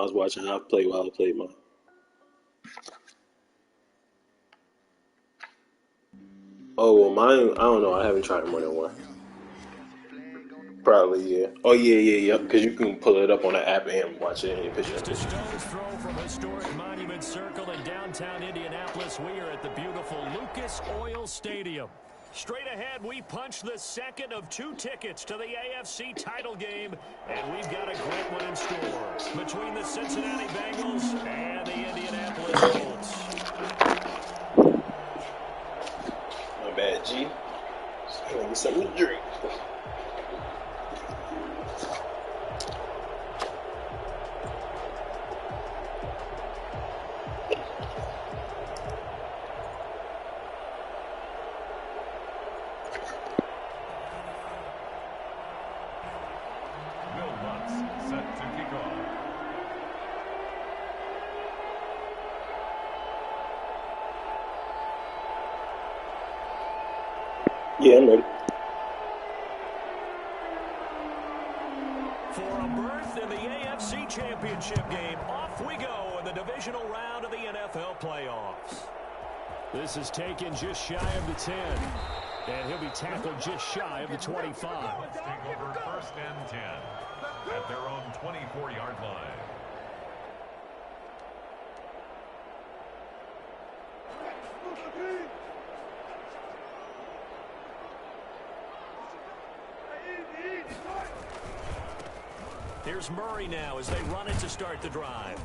was watching how I play while I played mine. Oh well, mine. I don't know. I haven't tried more than one. Probably, yeah. Oh yeah, yeah, yep. Because you can pull it up on the app and watch it in your picture. Just a stone's throw from historic Monument Circle in downtown Indianapolis. We are at the beautiful Lucas Oil Stadium. Straight ahead, we punch the second of 2 tickets to the AFC title game, and we've got a great one in store between the Cincinnati Bengals and the Indianapolis Colts. My bad, G. Just gonna get something to drink. Yeah, I'm ready. For a berth in the AFC Championship game, off we go in the divisional round of the NFL playoffs. This is taken just shy of the 10, and he'll be tackled just shy of the 25. Take over 1st and 10 at their own 24-yard line. Here's Murray now as they run it to start the drive.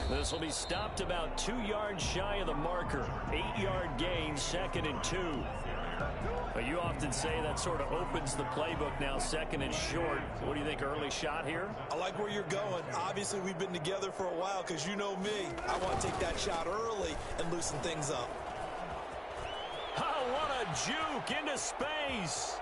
This will be stopped about 2 yards shy of the marker. 8-yard gain, 2nd and 2. But you often say that sort of opens the playbook now, 2nd and short. What do you think, early shot here? I like where you're going. Obviously, we've been together for a while because you know me. I want to take that shot early and loosen things up. Oh, what a juke into space.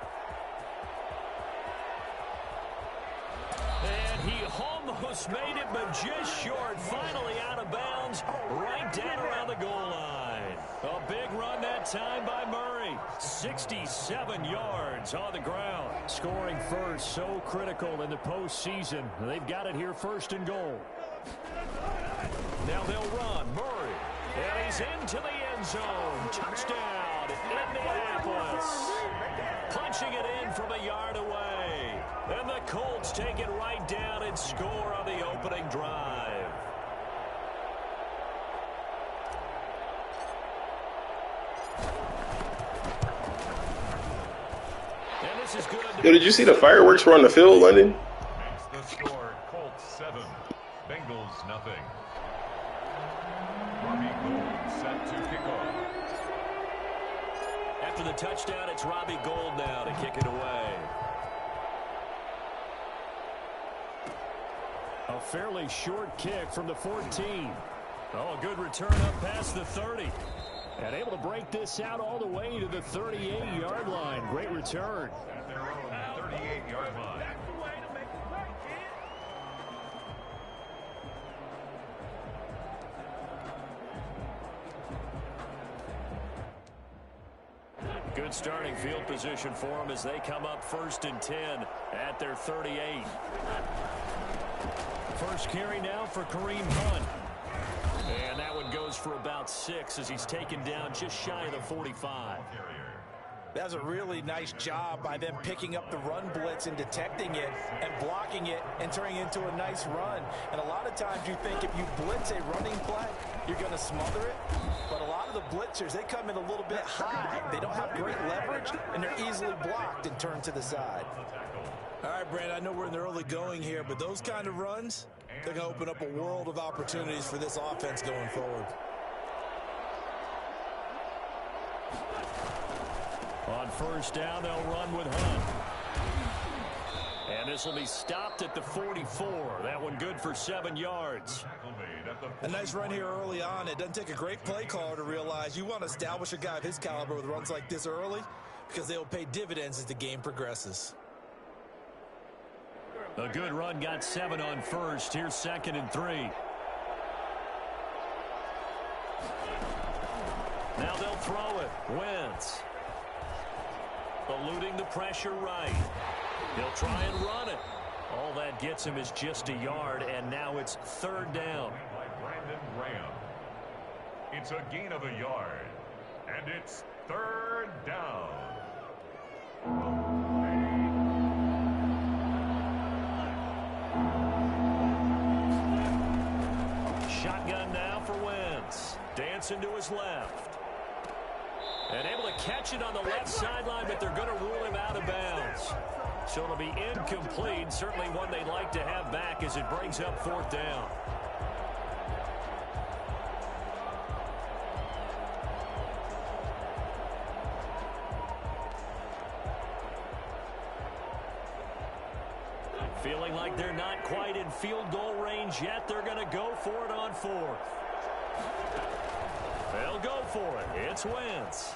And he almost made it, but just short. Finally out of bounds, right down around the goal line. A big run that time by Murray. 67 yards on the ground. Scoring first, so critical in the postseason. They've got it here, 1st and goal. Now they'll run. Murray. And he's into the end zone. Touchdown, Indianapolis. Punching it in from a yard away. And the Colts take it right down and score on the opening drive. And this is good. Yo, did you see the fireworks were on the field, London? Makes the score Colts 7, Bengals nothing. Robbie Gould set to kick off. After the touchdown, it's Robbie Gould now to kick it away. A fairly short kick from the 14. Oh, a good return up past the 30. And able to break this out all the way to the 38-yard line. Great return. At their own 38-yard line. Good starting field position for them as they come up 1st and 10 at their 38. First carry now for Kareem Hunt. And that one goes for about 6 as he's taken down just shy of the 45. That's a really nice job by them picking up the run blitz and detecting it and blocking it and turning it into a nice run. And a lot of times you think if you blitz a running play, you're going to smother it. But a lot of the blitzers, they come in a little bit high. They don't have great leverage, and they're easily blocked and turned to the side. All right, Brandon, I know we're in the early going here, but those kind of runs, they're going to open up a world of opportunities for this offense going forward. On 1st down, they'll run with Hunt. And this will be stopped at the 44. That one good for 7 yards. A nice run here early on. It doesn't take a great play caller to realize you want to establish a guy of his caliber with runs like this early because they will pay dividends as the game progresses. A good run, got 7 on 1st. Here's 2nd and 3. Now they'll throw it. Wentz. Eluding the pressure right. He'll try and run it. All that gets him is just a yard, and now it's third down. By Brandon Graham. It's a gain of a yard, and it's third down. Shotgun now for Wentz. Dancing to his left. And able to catch it on the left sideline, but they're going to rule him out of bounds. So it'll be incomplete. Certainly one they'd like to have back as it brings up fourth down. Feeling like they're not quite in field goal range yet. They're going to go for it on fourth. They'll go for it. It's Wentz.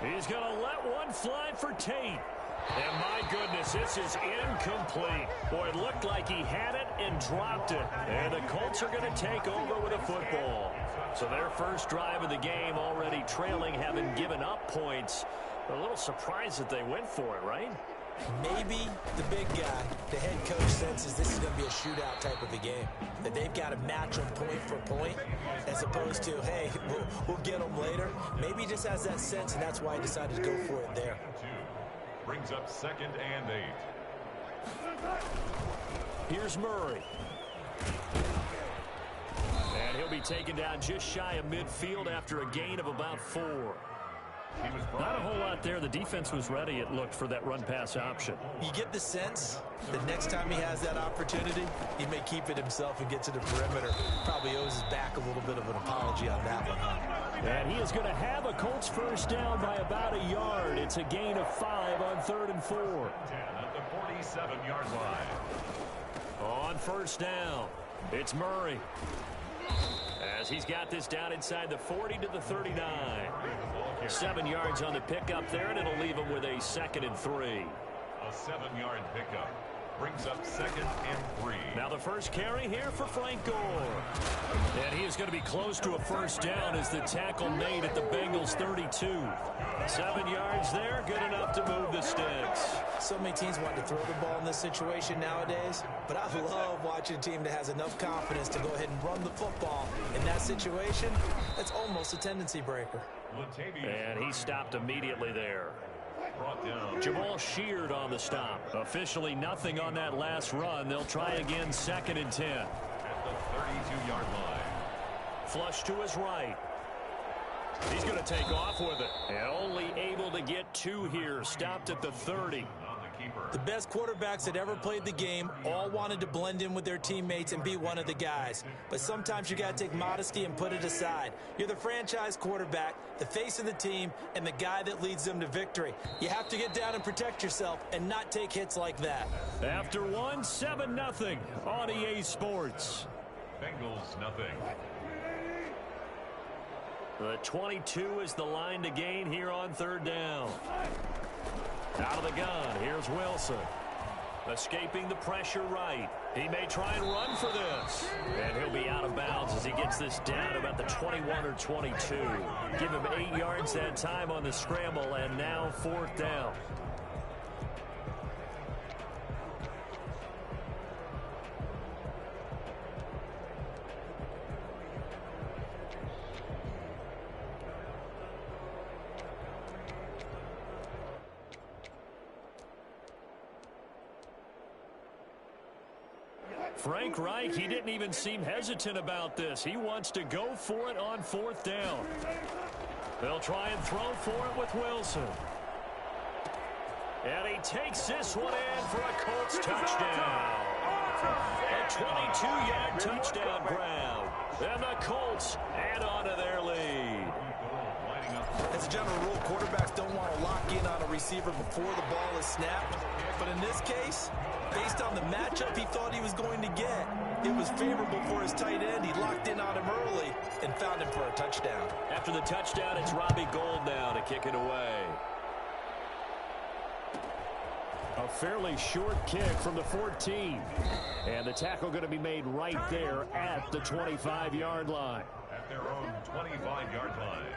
He's going to let one fly for Tate. And my goodness, this is incomplete. Boy, it looked like he had it and dropped it. And the Colts are going to take over with a football. So their first drive of the game already trailing, having given up points. They're a little surprised that they went for it, right? Maybe the big guy, the head coach, senses this is going to be a shootout type of a game. That they've got to match them point for point as opposed to, hey, we'll get them later. Maybe he just has that sense, and that's why he decided to go for it there. Brings up 2nd and 8. Here's Murray. And he'll be taken down just shy of midfield after a gain of about 4. Not a whole lot there. The defense was ready, it looked, for that run-pass option. You get the sense that next time he has that opportunity, he may keep it himself and get to the perimeter. Probably owes his back a little bit of an apology on that one, huh? And he is going to have a Colts first down by about a yard. It's a gain of 5 on 3rd and 4. 10 at the 47-yard line. On first down, it's Murray. As he's got this down inside the 40 to the 39. 7 yards on the pickup there, and it'll leave him with a 2nd and 3. A 7-yard pickup. Brings up 2nd and 3. Now the first carry here for Frank Gore. And he is going to be close to a first down as the tackle made at the Bengals 32. 7 yards there, good enough to move the sticks. So many teams want to throw the ball in this situation nowadays, but I love watching a team that has enough confidence to go ahead and run the football. In that situation, that's almost a tendency breaker. And he stopped immediately there. Jamal Sheard on the stop. Officially nothing on that last run. They'll try again 2nd and 10. At the 32-yard line. Flush to his right. He's going to take off with it. And only able to get 2 here. Stopped at the 30. The best quarterbacks that ever played the game all wanted to blend in with their teammates and be one of the guys. But sometimes you got to take modesty and put it aside. You're the franchise quarterback, the face of the team, and the guy that leads them to victory. You have to get down and protect yourself and not take hits like that. After one, 7-0 on EA Sports. Bengals nothing. The 22 is the line to gain here on 3rd down. Out of the gun, here's Wilson. Escaping the pressure right. He may try and run for this. And he'll be out of bounds as he gets this down about the 21 or 22. Give him 8 yards that time on the scramble, and now 4th down. Frank Reich, he didn't even seem hesitant about this. He wants to go for it on 4th down. They'll try and throw for it with Wilson. And he takes this one in for a Colts touchdown. A 22-yard touchdown grab. And the Colts add on to their lead. As a general rule, quarterbacks don't want to lock in on a receiver before the ball is snapped. But in this case, based on the matchup he thought he was going to get, it was favorable for his tight end. He locked in on him early and found him for a touchdown. After the touchdown, it's Robbie Gould now to kick it away. A fairly short kick from the 14. And the tackle going to be made right there at the 25-yard line. At their own 25-yard line.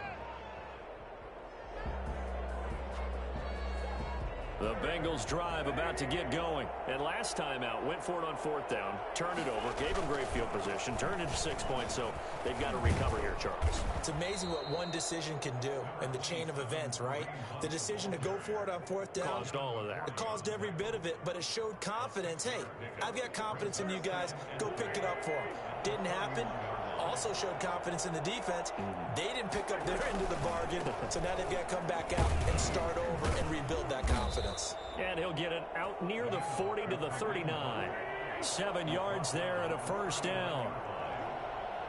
The Bengals drive about to get going. And last time out, went for it on 4th down, turned it over, gave them great field position, turned it to 6 points, so they've got to recover here, Charles. It's amazing what one decision can do in the chain of events, right? The decision to go for it on 4th down. Caused all of that. It caused every bit of it, but it showed confidence. Hey, I've got confidence in you guys. Go pick it up for them. Didn't happen. Also showed confidence in the defense. They didn't pick up their end of the bargain, so now they've got to come back out and start over and rebuild that confidence. And he'll get it out near the 40 to the 39. 7 yards there and a first down.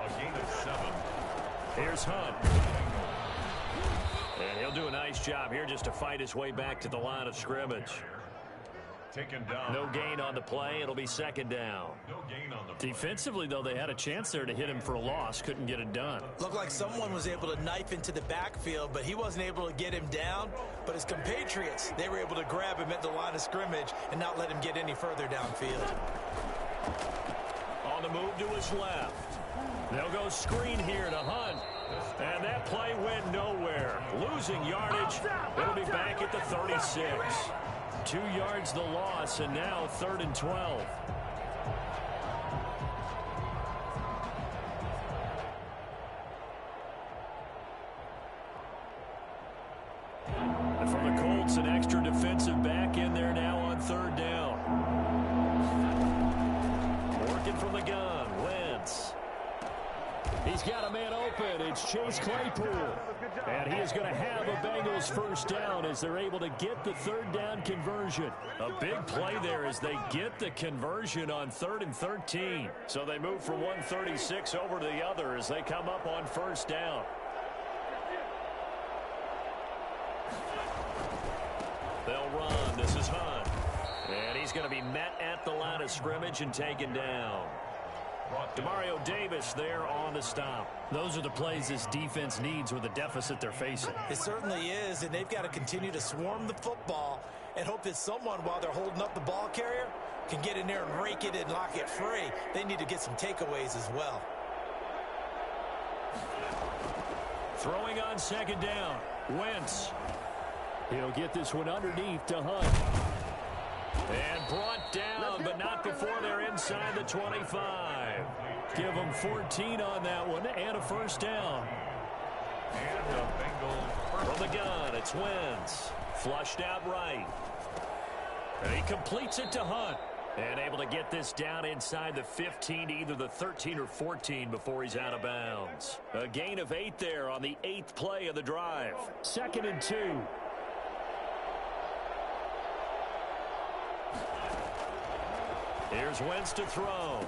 A gain of 7. Here's Hunt. And he'll do a nice job here just to fight his way back to the line of scrimmage. Taken down. No gain on the play. It'll be 2nd down. No gain on the play. Defensively, though, they had a chance there to hit him for a loss. Couldn't get it done. Looked like someone was able to knife into the backfield, but he wasn't able to get him down. But his compatriots, they were able to grab him at the line of scrimmage and not let him get any further downfield. On the move to his left. They'll go screen here to Hunt. And that play went nowhere. Losing yardage. It'll be back at the 36. 2 yards the loss, and now 3rd and 12. And from the Colts, an extra defensive back in there now on 3rd down. Working from the gun, Wentz. He's got a man open. It's Chase Claypool. And he is going to have a Bengals first down as they're able to get the 3rd down conversion. A big play there as they get the conversion on 3rd and 13. So they move from 136 over to the other as they come up on 1st down. They'll run. This is Hunt. And he's going to be met at the line of scrimmage and taken down. Demario Davis there on the stop. Those are the plays this defense needs with the deficit they're facing. It certainly is, and they've got to continue to swarm the football and hope that someone, while they're holding up the ball carrier, can get in there and rake it and lock it free. They need to get some takeaways as well. Throwing on 2nd down. Wentz. He'll get this one underneath to Hunt. And brought down, but not before they're inside the 25. Give them 14 on that one and a first down. And the Bengals From the gun, it's Wentz. Flushed out right. And he completes it to Hunt. And able to get this down inside the 15, either the 13 or 14 before he's out of bounds. A gain of 8 there on the 8th play of the drive. 2nd and 2. Here's Wentz to throw.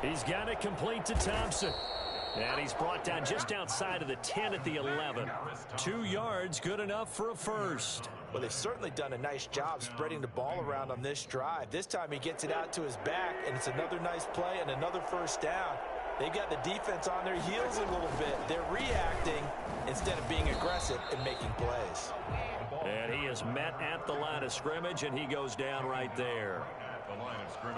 He's got it complete to Thompson. And he's brought down just outside of the 10 at the 11. 2 yards, good enough for a first. Well, they've certainly done a nice job spreading the ball around on this drive. This time he gets it out to his back, and it's another nice play and another first down. They've got the defense on their heels a little bit. They're reacting instead of being aggressive and making plays. And he is met at the line of scrimmage, and he goes down right there.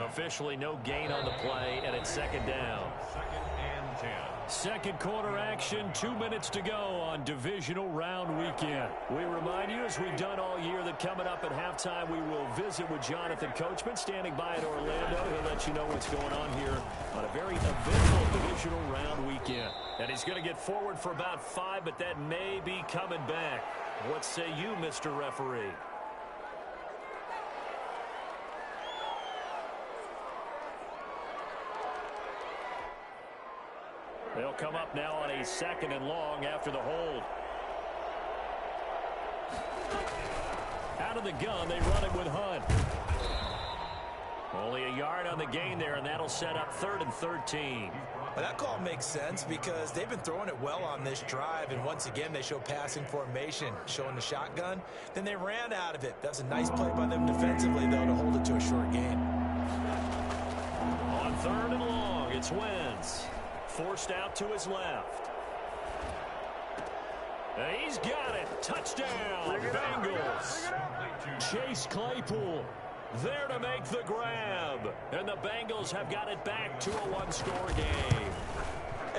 Officially no gain on the play, and it's 2nd down. 2nd and 10. Second quarter action, 2 minutes to go on divisional round weekend. We remind you, as we've done all year, that coming up at halftime, we will visit with Jonathan Coachman standing by in Orlando. He'll let you know what's going on here on a very eventful divisional round weekend. And he's going to get forward for about 5, but that may be coming back. What say you, Mr. Referee? They'll come up now on a 2nd and long after the hold. Out of the gun, they run it with Hunt. Only a yard on the gain there, and that'll set up 3rd and 13. Well, that call makes sense because they've been throwing it well on this drive, and once again they show passing formation, showing the shotgun. Then they ran out of it. That was a nice play by them defensively, though, to hold it to a short gain. On 3rd and long, it's Wentz. Forced out to his left. And he's got it. Touchdown, Bengals. Chase Claypool there to make the grab. And the Bengals have got it back to a 1-score game.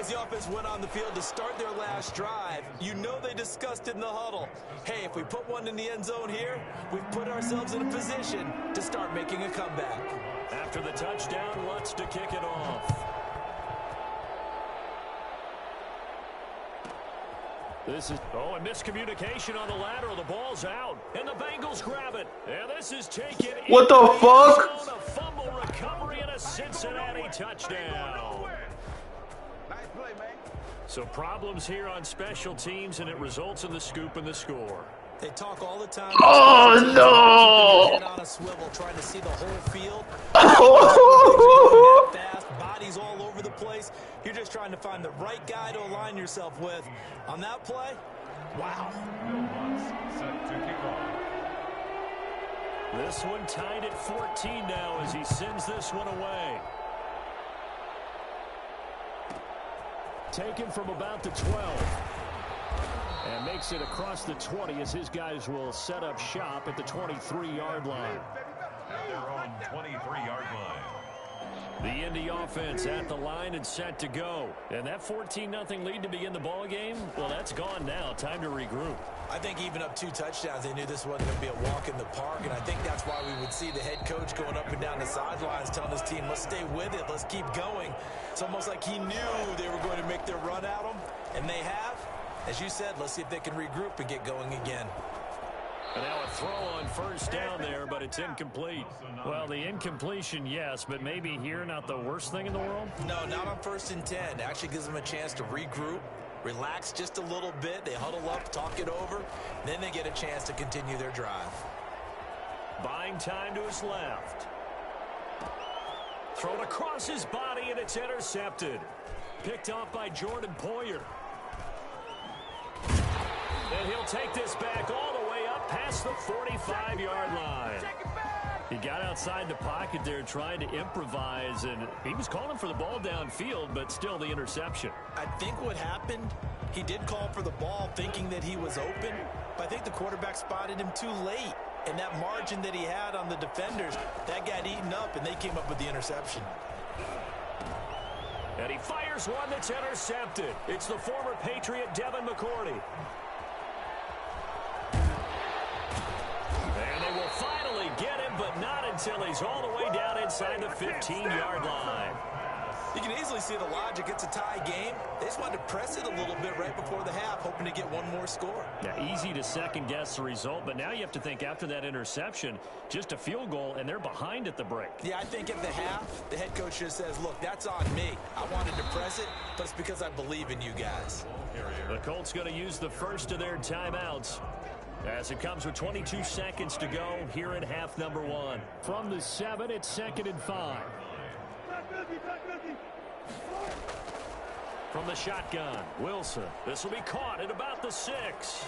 As the offense went on the field to start their last drive, you know they discussed it in the huddle. Hey, if we put one in the end zone here, we've put ourselves in a position to start making a comeback. After the touchdown, Lutz to kick it off. This is, a miscommunication on the lateral. The ball's out, and the Bengals grab it. And this is taken. What the fuck? A fumble recovery and a Cincinnati touchdown. So problems here on special teams, and it results in the scoop and the score. They talk all the time. Oh, no. Head on a swivel, trying to see the whole field. Fast, bodies all over the place. You're just trying to find the right guy to align yourself with. On that play, wow. Set to kick off. This one tied at 14 now as he sends this one away. Taken from about the 12. And makes it across the 20 as his guys will set up shop at the 23-yard line. At their own 23-yard line. The Indy offense at the line and set to go. And that 14-0 lead to begin the ball game, well, that's gone now. Time to regroup. I think even up 2 touchdowns, they knew this wasn't going to be a walk in the park, and I think that's why we would see the head coach going up and down the sidelines telling his team, let's stay with it, let's keep going. It's almost like he knew they were going to make their run at him, and they have. As you said, let's see if they can regroup and get going again. And now a throw on first down there, but it's incomplete. Well, the incompletion, yes, but maybe here not the worst thing in the world? No, not on 1st and 10. It actually gives them a chance to regroup, relax just a little bit. They huddle up, talk it over. Then they get a chance to continue their drive. Buying time to his left. Thrown across his body, and it's intercepted. Picked off by Jordan Poyer. And he'll take this back all the way up past the 45-yard line. He got outside the pocket there trying to improvise, and he was calling for the ball downfield, but still the interception. I think what happened, he did call for the ball thinking that he was open, but I think the quarterback spotted him too late. And that margin that he had on the defenders, that got eaten up, and they came up with the interception. And he fires one that's intercepted. It's the former Patriot Devin McCourty. And they will finally get him, but not until he's all the way down inside the 15-yard line. You can easily see the logic. It's a tie game. They just wanted to press it a little bit right before the half, hoping to get one more score. Yeah, easy to second-guess the result, but now you have to think after that interception, just a field goal, and they're behind at the break. Yeah, I think at the half, the head coach just says, look, that's on me. I wanted to press it, but it's because I believe in you guys. The Colts going to use the first of their timeouts as it comes with 22 seconds to go here in half number 1. From the 7, it's 2nd and 5. From the shotgun, Wilson. This will be caught at about the 6.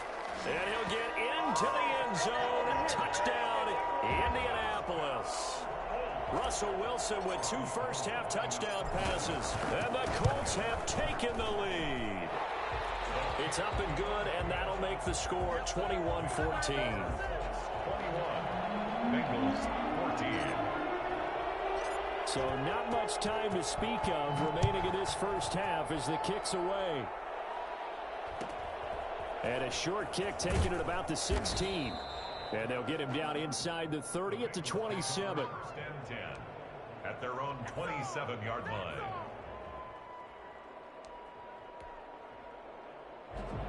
And he'll get into the end zone. Touchdown, Indianapolis. Russell Wilson with 2 first-half touchdown passes. And the Colts have taken the lead. It's up and good, and that'll make the score 21-14. 21. Bengals 14. So not much time to speak of remaining in this first half as the kick's away. And a short kick taken at about the 16. And they'll get him down inside the 30 at the 27. 10 at their own 27-yard line.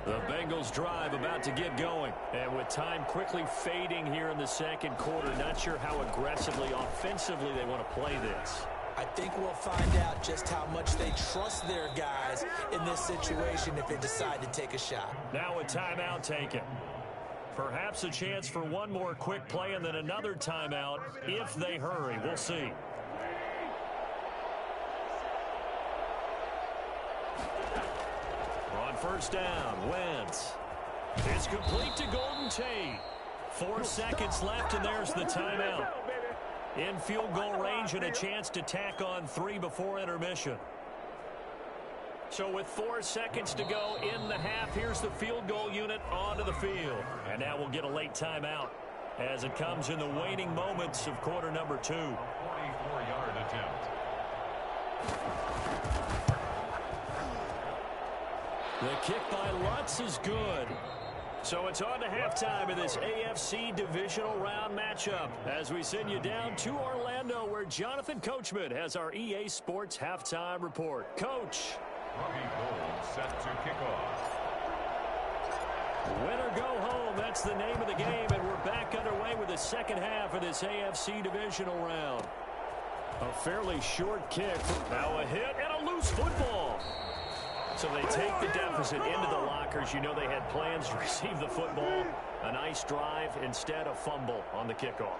The Bengals drive about to get going. And with time quickly fading here in the second quarter, not sure how aggressively, offensively they want to play this. I think we'll find out just how much they trust their guys in this situation if they decide to take a shot. Now a timeout taken. Perhaps a chance for one more quick play and then another timeout if they hurry. We'll see. On first down, Wentz. It's complete to Golden Tate. 4 seconds left, and there's the timeout. In field goal range and a chance to tack on 3 before intermission. So with 4 seconds to go in the half, here's the field goal unit onto the field. And now we'll get a late timeout as it comes in the waning moments of quarter number 2. 44-yard attempt. The kick by Lutz is good. So it's on to halftime in this AFC divisional round matchup as we send you down to Orlando where Jonathan Coachman has our EA Sports halftime report. Coach. Robbie Gould set to kick off. Win or go home, that's the name of the game, and we're back underway with the second half of this AFC divisional round. A fairly short kick. Now a hit and a loose football. So they take the deficit into the lockers. You know they had plans to receive the football. A nice drive, instead a fumble on the kickoff.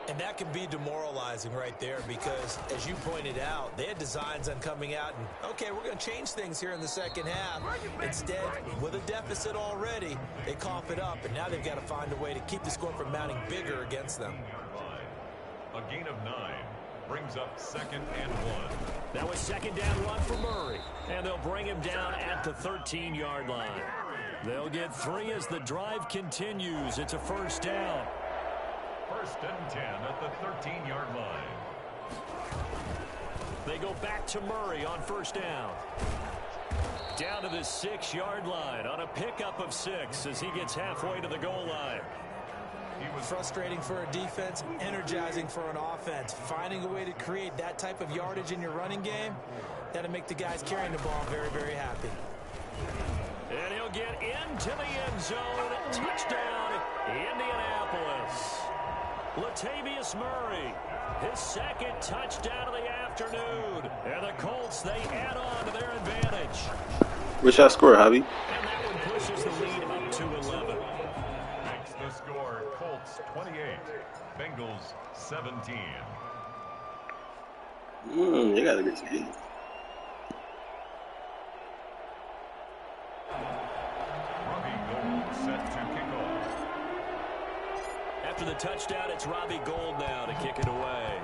And that can be demoralizing right there because, as you pointed out, they had designs on coming out and, okay, we're going to change things here in the second half. Instead, with a deficit already, they cough it up, and now they've got to find a way to keep the score from mounting bigger against them. A gain of 9 brings up 2nd and 1. That was second down run for Murray, and they'll bring him down at the 13-yard line. They'll get 3 as the drive continues. It's a first down. 1st and 10 at the 13-yard line. They go back to Murray on first down. Down to the 6-yard line on a pickup of 6 as he gets halfway to the goal line. He was frustrating for a defense, energizing for an offense. Finding a way to create that type of yardage in your running game, that'll make the guys carrying the ball very, very happy. And he'll get into the end zone. Touchdown, Indianapolis. Latavius Murray, his second touchdown of the afternoon. And the Colts, they add on to their advantage. What's your score, Javi? And that one pushes the lead up to 11. Makes the score Colts 28, Bengals 17. You gotta get some heat. Robbie Gould set to kick off. After the touchdown, it's Robbie Gould now to kick it away.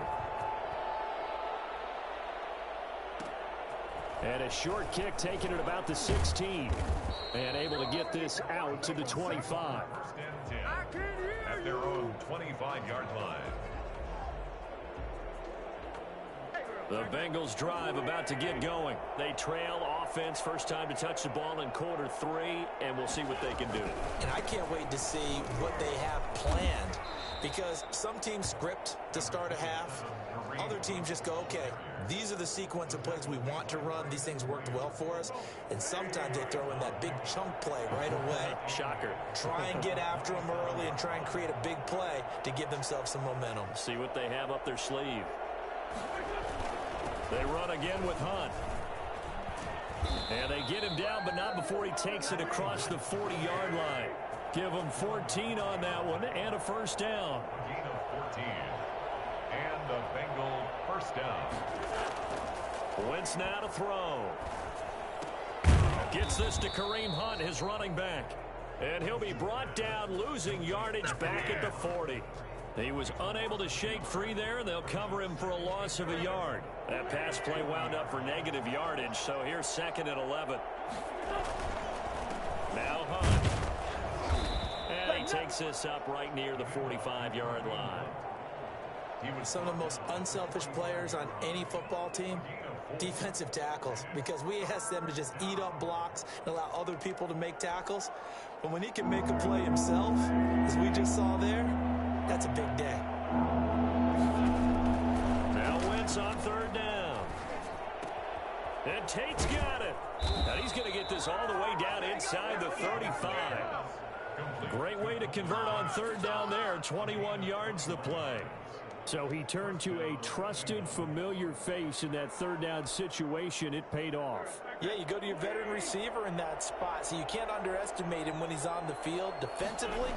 And a short kick taken at about the 16. And able to get this out to the 25. 1st and 10 at their own 25-yard line. The Bengals drive about to get going. They trail offense, first time to touch the ball in quarter 3, and we'll see what they can do. And I can't wait to see what they have planned because some teams script to start a half. Other teams just go, okay, these are the sequence of plays we want to run. These things worked well for us. And sometimes they throw in that big chunk play right away. Shocker. Try and get after them early and try and create a big play to give themselves some momentum. See what they have up their sleeve. They run again with Hunt. And they get him down, but not before he takes it across the 40-yard line. Give him 14 on that one and a first down. Gain of 14. And a Bengal first down. Wentz now to throw. Gets this to Kareem Hunt, his running back. And he'll be brought down, losing yardage back at the 40. He was unable to shake free there, and they'll cover him for a loss of a yard. That pass play wound up for negative yardage, so here's 2nd and 11. Now Hunt. And he takes this up right near the 45-yard line. He was some of the most unselfish players on any football team, defensive tackles, because we ask them to just eat up blocks and allow other people to make tackles. But when he can make a play himself, as we just saw there, that's a big day. Now Wentz on 3rd down. And Tate's got it. And he's going to get this all the way down inside the 35. Great way to convert on 3rd down there. 21 yards the play. So he turned to a trusted, familiar face in that 3rd down situation. It paid off. Yeah, you go to your veteran receiver in that spot, so you can't underestimate him when he's on the field. Defensively,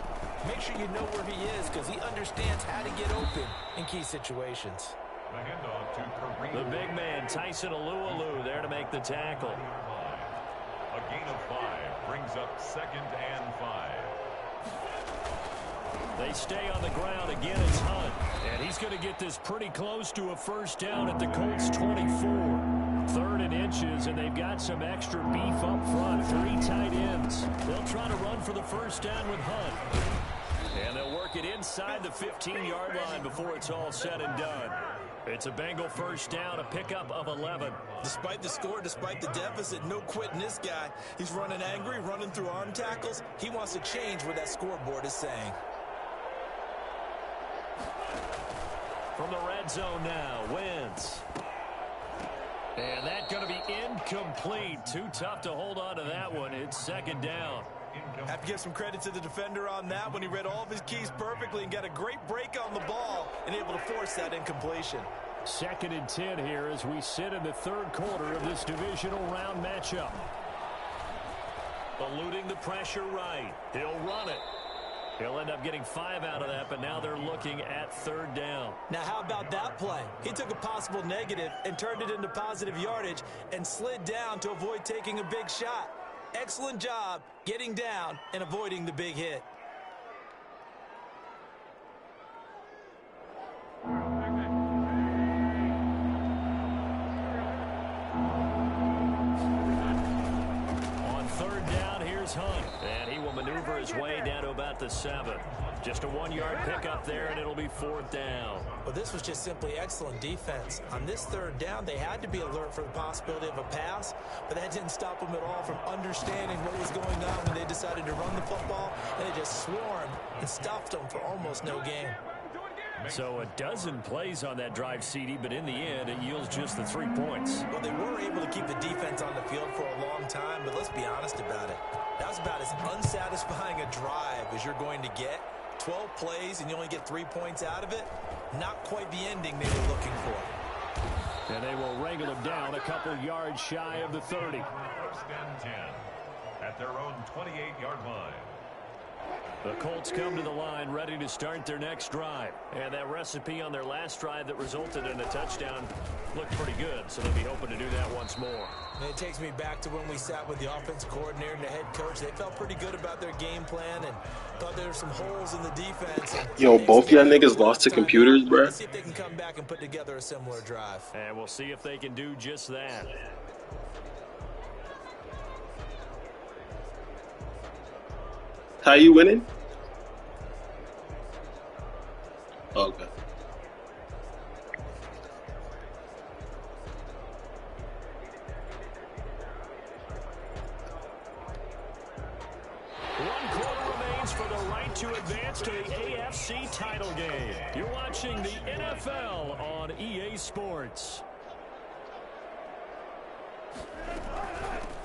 make sure you know where he is because he understands how to get open in key situations. The handoff to Kareem. The big man, Tyson Alualu, there to make the tackle. A gain of 5 brings up 2nd and 5. They stay on the ground again. It's Hunt. And he's going to get this pretty close to a first down at the Colts 24. 3rd and inches, and they've got some extra beef up front. 3 tight ends. They'll try to run for the first down with Hunt. And they'll work it inside the 15-yard line before it's all said and done. It's a Bengal first down, a pickup of 11. Despite the score, despite the deficit, no quitting this guy. He's running angry, running through arm tackles. He wants to change what that scoreboard is saying. From the red zone now, Wentz. And that's going to be incomplete. Too tough to hold on to that one. It's second down. Have to give some credit to the defender on that when he read all of his keys perfectly and got a great break on the ball and able to force that incompletion. 2nd and 10 here as we sit in the third quarter of this divisional round matchup. Eluding the pressure right. He'll run it. He'll end up getting 5 out of that, but now they're looking at 3rd down. Now, how about that play? He took a possible negative and turned it into positive yardage and slid down to avoid taking a big shot. Excellent job getting down and avoiding the big hit. On 3rd down, here's Hunt. And he will maneuver his way down to about the 7. Just a 1-yard pickup there, and it'll be 4th down. Well, this was just simply excellent defense. On this 3rd down, they had to be alert for the possibility of a pass, but that didn't stop them at all from understanding what was going on when they decided to run the football. They just swarmed and stuffed them for almost no gain. So a dozen plays on that drive, CD, but in the end, it yields just the 3 points. Well, they were able to keep the defense on the field for a long time, but let's be honest about it. That was about as unsatisfying a drive as you're going to get. 12 plays and you only get 3 points out of it. Not quite the ending they were looking for. And they will wrangle him down a couple yards shy of the 30. 1st and 10 at their own 28-yard line. The Colts come to the line ready to start their next drive. And that recipe on their last drive that resulted in a touchdown looked pretty good, so they'll be hoping to do that once more. And it takes me back to when we sat with the offensive coordinator and the head coach. They felt pretty good about their game plan and thought there were some holes in the defense. Yo, both y'all niggas lost to computers, bruh. Let's see if they can come back and put together a similar drive. And we'll see if they can do just that. How you winning? Okay. For the right to advance to the AFC title game. You're watching the NFL on EA Sports.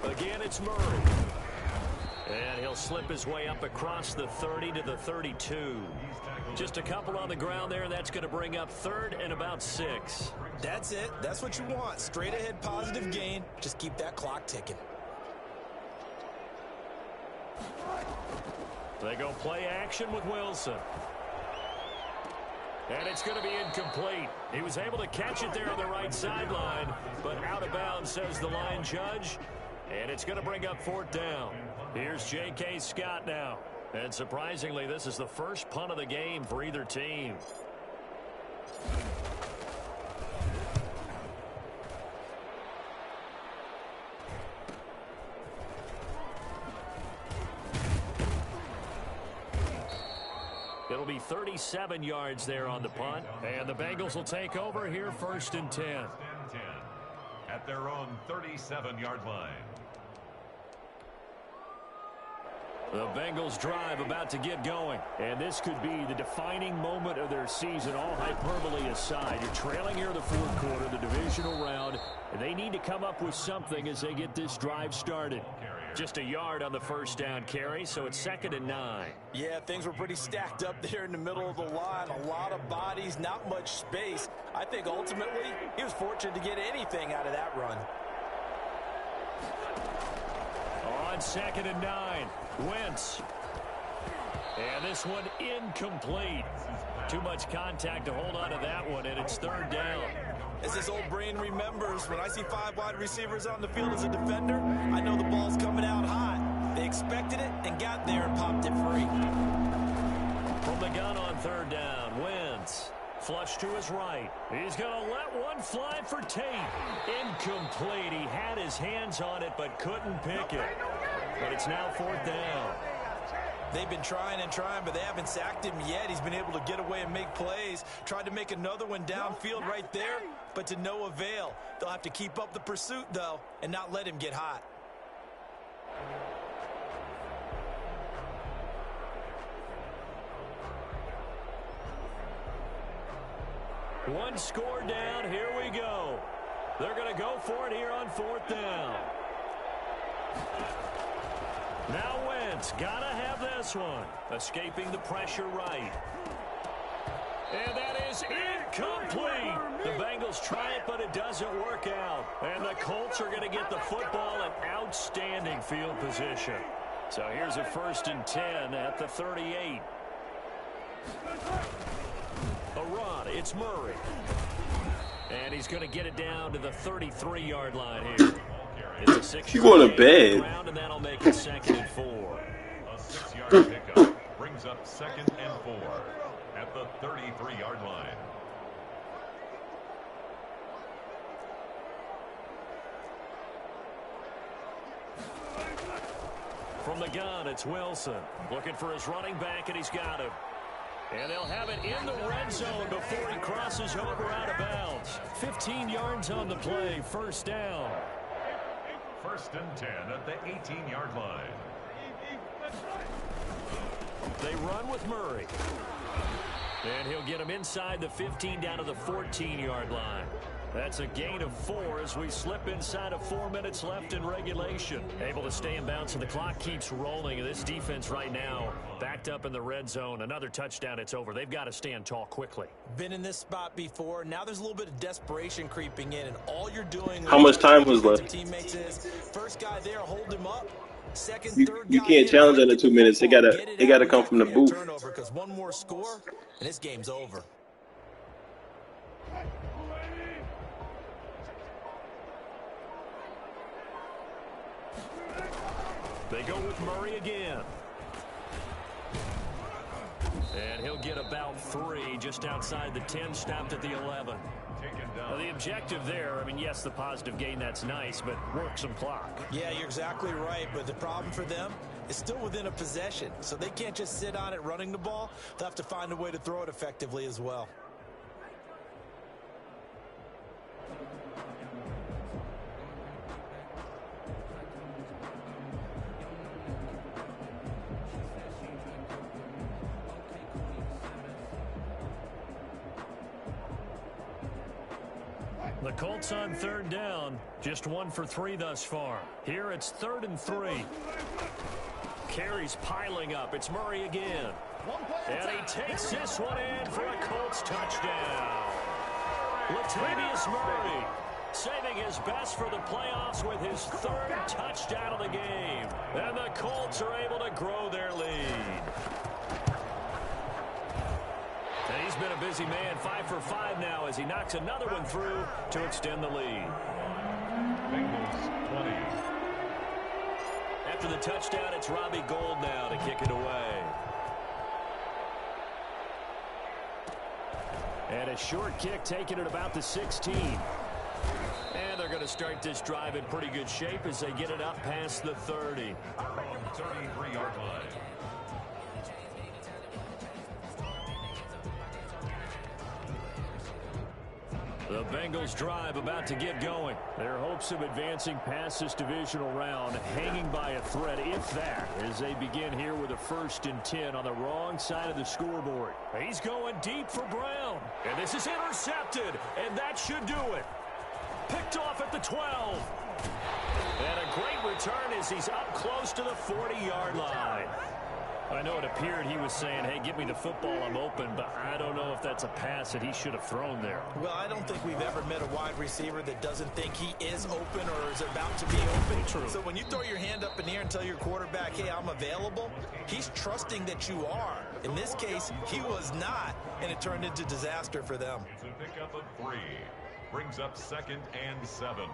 Again, it's Murray. And he'll slip his way up across the 30 to the 32. Just a couple on the ground there. That's going to bring up 3rd and about 6. That's it. That's what you want. Straight ahead positive gain. Just keep that clock ticking. They go play action with Wilson. And it's going to be incomplete. He was able to catch it there on the right sideline, but out of bounds, says the line judge. And it's going to bring up 4th down. Here's J.K. Scott now. And surprisingly, this is the first punt of the game for either team. It'll be 37 yards there on the punt. And the Bengals will take over here 1st and 10. At their own 37-yard line. The Bengals drive about to get going. And this could be the defining moment of their season, all hyperbole aside. You're trailing here in the 4th quarter, the divisional round. And they need to come up with something as they get this drive started. Just a yard on the 1st down carry, so it's 2nd and 9. Yeah, things were pretty stacked up there in the middle of the line. A lot of bodies, not much space. I think ultimately he was fortunate to get anything out of that run. On 2nd and 9, Wentz. And this one incomplete. Too much contact to hold on to that one, and it's 3rd down. As his old brain remembers, when I see 5 wide receivers on the field as a defender, I know the ball's coming out hot. They expected it and got there and popped it free. From the gun on 3rd down, Wentz. Flush to his right. He's going to let one fly for Tate. Incomplete. He had his hands on it but couldn't pick it. But it's now 4th down. They've been trying and trying, but they haven't sacked him yet. He's been able to get away and make plays. Tried to make another one downfield right there, but to no avail. They'll have to keep up the pursuit, though, and not let him get hot. One score down. Here we go. They're going to go for it here on 4th down. Now Wentz, gotta have this one. Escaping the pressure right. And that is incomplete. The Bengals try it, but it doesn't work out. And the Colts are going to get the football in outstanding field position. So here's a 1st and 10 at the 38. A run, it's Murray. And he's going to get it down to the 33-yard line here. It's a 6-yard going to bed. And that'll make it 2nd and 4. A 6-yard pickup brings up 2nd and 4 at the 33-yard line. From the gun, it's Wilson. Looking for his running back, and he's got him. And they'll have it in the red zone before he crosses over out of bounds. 15 yards on the play, 1st down. 1st and 10 at the 18-yard line. They run with Murray. And he'll get him inside the 15 down to the 14-yard line. That's a gain of 4 as we slip inside of 4 minutes left in regulation. Able to stay in bounds, and the clock keeps rolling. And this defense right now backed up in the red zone. Another touchdown, it's over. They've got to stand tall quickly. Been in this spot before. Now there's a little bit of desperation creeping in, and all you're doing. How much time was left? Teammates is first guy there, hold him up. Second, third you guy can't challenge under 2 minutes. They gotta come from the booth. Turnover, because one more score, and this game's over. They go with Murray again. And he'll get about 3 just outside the 10, stopped at the 11. Now, the objective there, I mean, yes, the positive gain, that's nice, but work some clock. Yeah, you're exactly right, but the problem for them is still within a possession, so they can't just sit on it running the ball. They'll have to find a way to throw it effectively as well. The Colts on 3rd down, just 1 for 3 thus far. Here it's 3rd and 3. Carries piling up. It's Murray again. And he takes this one in for a Colts touchdown. Latavius Murray saving his best for the playoffs with his 3rd touchdown of the game. And the Colts are able to grow their lead. And he's been a busy man, 5 for 5 now as he knocks another one through to extend the lead. Bengals 20. After the touchdown, it's Robbie Gould now to kick it away. And a short kick taken at about the 16. And they're going to start this drive in pretty good shape as they get it up past the 30. 33-yard line. The Bengals drive about to get going. Their hopes of advancing past this divisional round hanging by a thread, if that, as they begin here with a 1st and 10 on the wrong side of the scoreboard. He's going deep for Brown. And this is intercepted, and that should do it. Picked off at the 12. And a great return as he's up close to the 40-yard line. I know it appeared he was saying, hey, give me the football, I'm open, but I don't know if that's a pass that he should have thrown there. Well, I don't think we've ever met a wide receiver that doesn't think he is open or is about to be open. True. So when you throw your hand up in the air and tell your quarterback, hey, I'm available, he's trusting that you are. In this case, he was not, and it turned into disaster for them. It's a pickup of 3. Brings up 2nd and 7.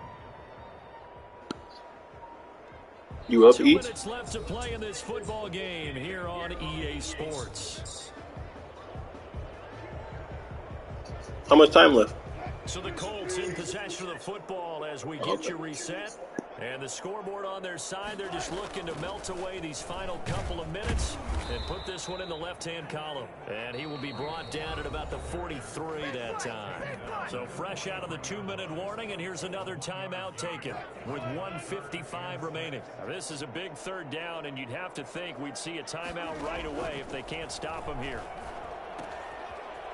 You up, 2 Eats? minutes left to play in this football game here on EA Sports. How much time left? So the Colts in possession of the football as we get you reset. And the scoreboard on their side, they're just looking to melt away these final couple of minutes and put this one in the left-hand column. And he will be brought down at about the 43 that time. So fresh out of the 2-minute warning, and here's another timeout taken with 1:55 remaining. Now, this is a big third down, and you'd have to think we'd see a timeout right away if they can't stop him here.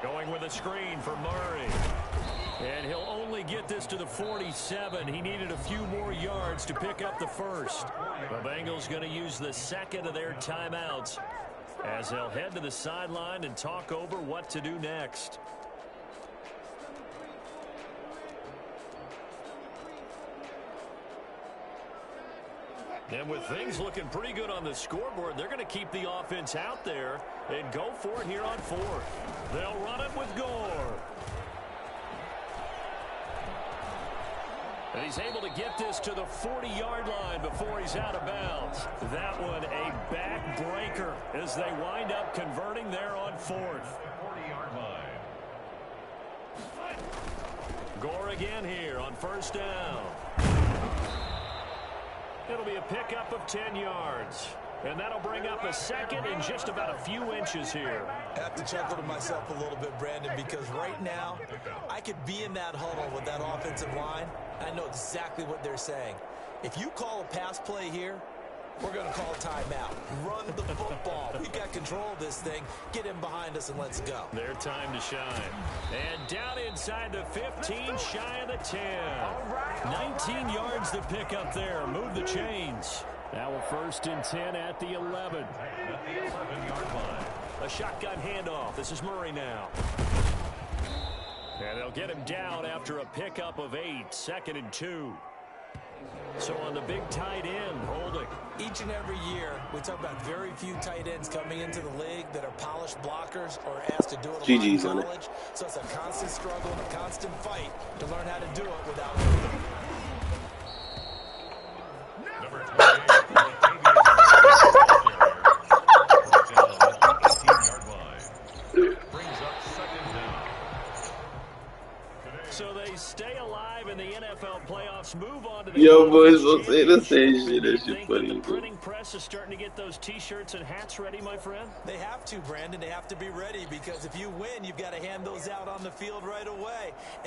Going with a screen for Murray. And he'll only get this to the 47. He needed a few more yards to pick up the first. The Bengals going to use the second of their timeouts as they'll head to the sideline and talk over what to do next. And with things looking pretty good on the scoreboard, they're going to keep the offense out there and go for it here on fourth. They'll run it with Gore. And he's able to get this to the 40-yard line before he's out of bounds. That one a backbreaker as they wind up converting there on fourth. 40-yard line. Gore again here on first down. It'll be a pickup of 10 yards. And that'll bring up a second in just about a few inches here. I have to chuckle to myself a little bit, Brandon, because right now I could be in that huddle with that offensive line. I know exactly what they're saying. If you call a pass play here, we're going to call a timeout. Run the football. We got control of this thing. Get him behind us and let's go. Their time to shine. And down inside the 15, shy of the 10. 19 yards to pick up there. Move the chains. Now a 1st and 10 at the 11. At the 11-yard line. A shotgun handoff. This is Murray now. And they'll get him down after a pickup of 8. 2nd and 2. So on the big tight end, holding. Each and every year, we talk about very few tight ends coming into the league that are polished blockers or asked to do it GG's in on it. college. So it's a constant struggle and a constant fight to learn how to do it without Number 28. So they stay alive in the NFL playoffs, move on to the Yo, boys, don't say the same shit. That shit funny. The printing press is starting to get those T-shirts and hats ready, my friend. They have to, Brandon. They have to be ready because if you win, you've got to hand those out on the field right away. And